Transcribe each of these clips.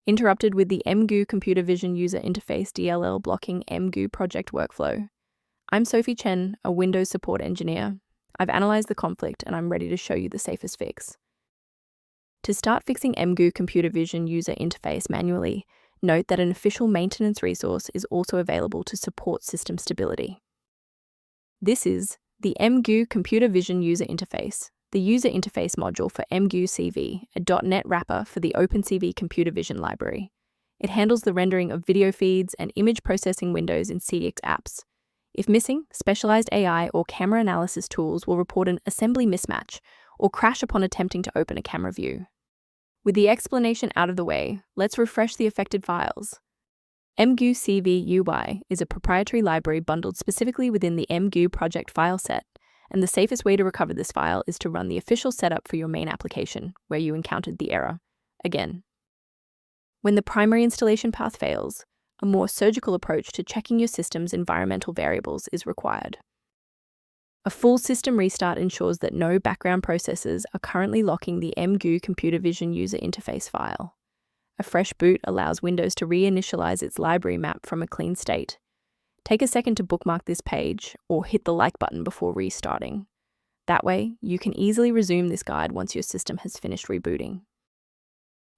interrupted with the Emgu Computer Vision User Interface DLL blocking Emgu Project workflow. I'm Sophie Chen, a Windows support engineer. I've analyzed the conflict and I'm ready to show you the safest fix. To start fixing Emgu Computer Vision User Interface manually, note that an official maintenance resource is also available to support system stability. This is the Emgu Computer Vision User Interface, the user interface module for Emgu CV, a .NET wrapper for the OpenCV Computer Vision Library. It handles the rendering of video feeds and image processing windows in CX apps. If missing, specialized AI or camera analysis tools will report an assembly mismatch or crash upon attempting to open a camera view. With the explanation out of the way, let's refresh the affected files. Emgu CV UI is a proprietary library bundled specifically within the Emgu Project file set, and the safest way to recover this file is to run the official setup for your main application, where you encountered the error, again. When the primary installation path fails, a more surgical approach to checking your system's environmental variables is required. A full system restart ensures that no background processes are currently locking the Emgu Computer Vision User Interface file. A fresh boot allows Windows to reinitialize its library map from a clean state. Take a second to bookmark this page or hit the like button before restarting. That way, you can easily resume this guide once your system has finished rebooting.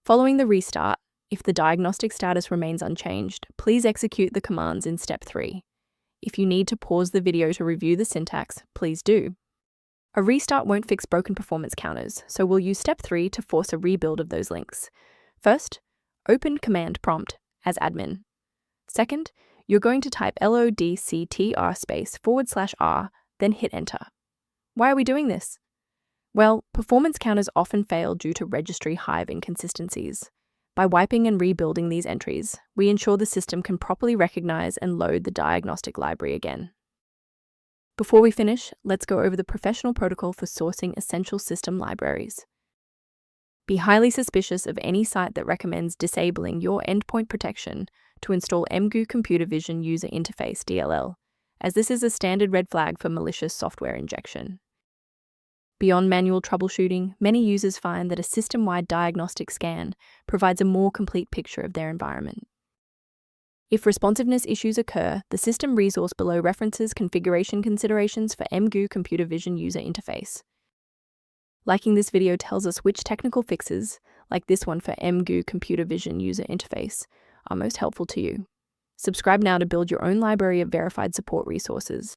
Following the restart, if the diagnostic status remains unchanged, please execute the commands in Step 3. If you need to pause the video to review the syntax, please do. A restart won't fix broken performance counters, so we'll use Step 3 to force a rebuild of those links. First, open command prompt as admin. Second, you're going to type lodctr/r, then hit enter. Why are we doing this? Well, performance counters often fail due to registry hive inconsistencies. By wiping and rebuilding these entries, we ensure the system can properly recognize and load the diagnostic library again. Before we finish, let's go over the professional protocol for sourcing essential system libraries. Be highly suspicious of any site that recommends disabling your endpoint protection to install Emgu Computer Vision User Interface DLL, as this is a standard red flag for malicious software injection. Beyond manual troubleshooting, many users find that a system-wide diagnostic scan provides a more complete picture of their environment. If responsiveness issues occur, the system resource below references configuration considerations for Emgu Computer Vision User Interface. Liking this video tells us which technical fixes, like this one for Emgu Computer Vision User Interface, are most helpful to you. Subscribe now to build your own library of verified support resources.